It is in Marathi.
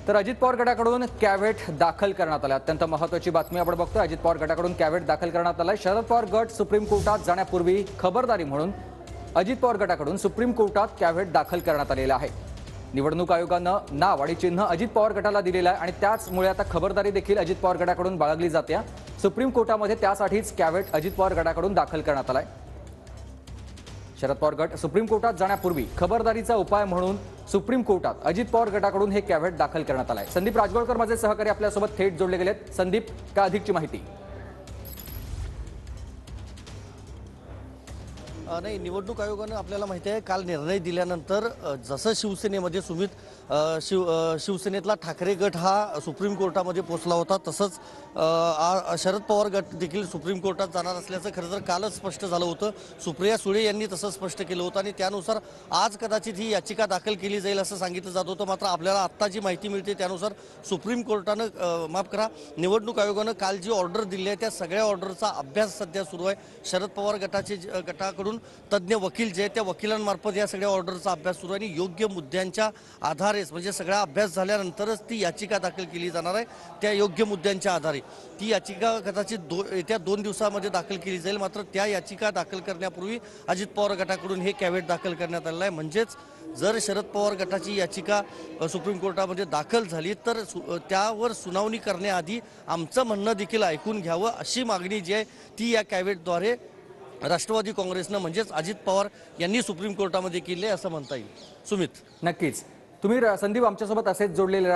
तर अजित पवार गटाकडून कॅव्हेट दाखल करण्यात आला। अत्यंत महत्त्वाची बातमी आपण बघतोय। अजित पवार गटाकडून कॅव्हेट दाखल करण्यात आला। शरद पवार गट सुप्रीम कोर्टात जाण्यापूर्वी खबरदारी म्हणून अजित पवार गटाकडून सुप्रीम कोर्टात कॅव्हेट दाखल करण्यात आलेला आहे। निवडणूक आयोगानं नाव आणि चिन्ह अजित पवार गटाला दिलेलं आहे आणि त्याचमुळे आता खबरदारी देखील अजित पवार गटाकडून बाळगली जाते। सुप्रीम कोर्टामध्ये त्यासाठीच कॅव्हेट अजित पवार गटाकडून दाखल करण्यात आलाय। शरद पवार गट सुप्रीम कोर्टात जाण्यापूर्वी खबरदारीचा उपाय म्हणून सुप्रीम कोर्टात अजित पवार गटाकडून हे कॅव्हेट दाखल करण्यात आलाय। संदीप राजगोळकर माझे सहकारी आपल्यासोबत थेट जोडले गेलेत। संदीप, काय अधिकची माहिती? नाही, निवडणूक आयोगाने आपल्याला माहिती आहे काल निर्णय दिल्यानंतर जसं शिवसेनेमध्ये शिवसेनेतला ठाकरे गट हा सुप्रीम कोर्टामध्ये पोहोचला होता, तसंच शरद पवार गट देखील सुप्रीम कोर्टात जाणार असल्याचं खरं तर कालच स्पष्ट झालं होतं। सुप्रिया सुळे यांनी तसं स्पष्ट केलं होतं आणि त्यानुसार आज कदाचित ही याचिका दाखल केली जाईल असं सांगितलं जात होतं। मात्र आपल्याला आत्ता जी माहिती मिळते त्यानुसार सुप्रीम कोर्टानं निवडणूक आयोगानं काल जी ऑर्डर दिली आहे त्या सगळ्या ऑर्डरचा अभ्यास सध्या सुरू आहे। शरद पवार गटाकडून तज्ज्ञ वकील जे आहेत त्या वकिलांमार्फत या सगळ्या ऑर्डरचा अभ्यास सुरू आहे आणि योग्य मुद्द्यांच्या आधारेच म्हणजे सगळा अभ्यास झाल्यानंतरच ती याचिका दाखल केली जाणार आहे। त्या योग्य मुद्द्यांच्या आधारे ती याचिका कदाचित येत्या 2 दिवसामध्ये दाखल केली जाईल। मात्र त्या याचिका दाखल करण्यापूर्वी अजित पवार गटाकडून हे कॅव्हेट दाखल करण्यात आलेलं आहे। म्हणजेच जर शरद पवार गटाची याचिका सुप्रीम कोर्टामध्ये दाखल झाली तर त्यावर सुनावणी करण्याआधी आमचं म्हणणं देखील ऐकून घ्यावं अशी मागणी जी आहे ती या कॅव्हेटद्वारे राष्ट्रवादी काँग्रेसनं म्हणजेच अजित पवार यांनी सुप्रीम कोर्टामध्ये केली आहे असं म्हणता येईल। सुमित, नक्कीच तुम्ही संदीप आमच्यासोबत असेच जोडलेले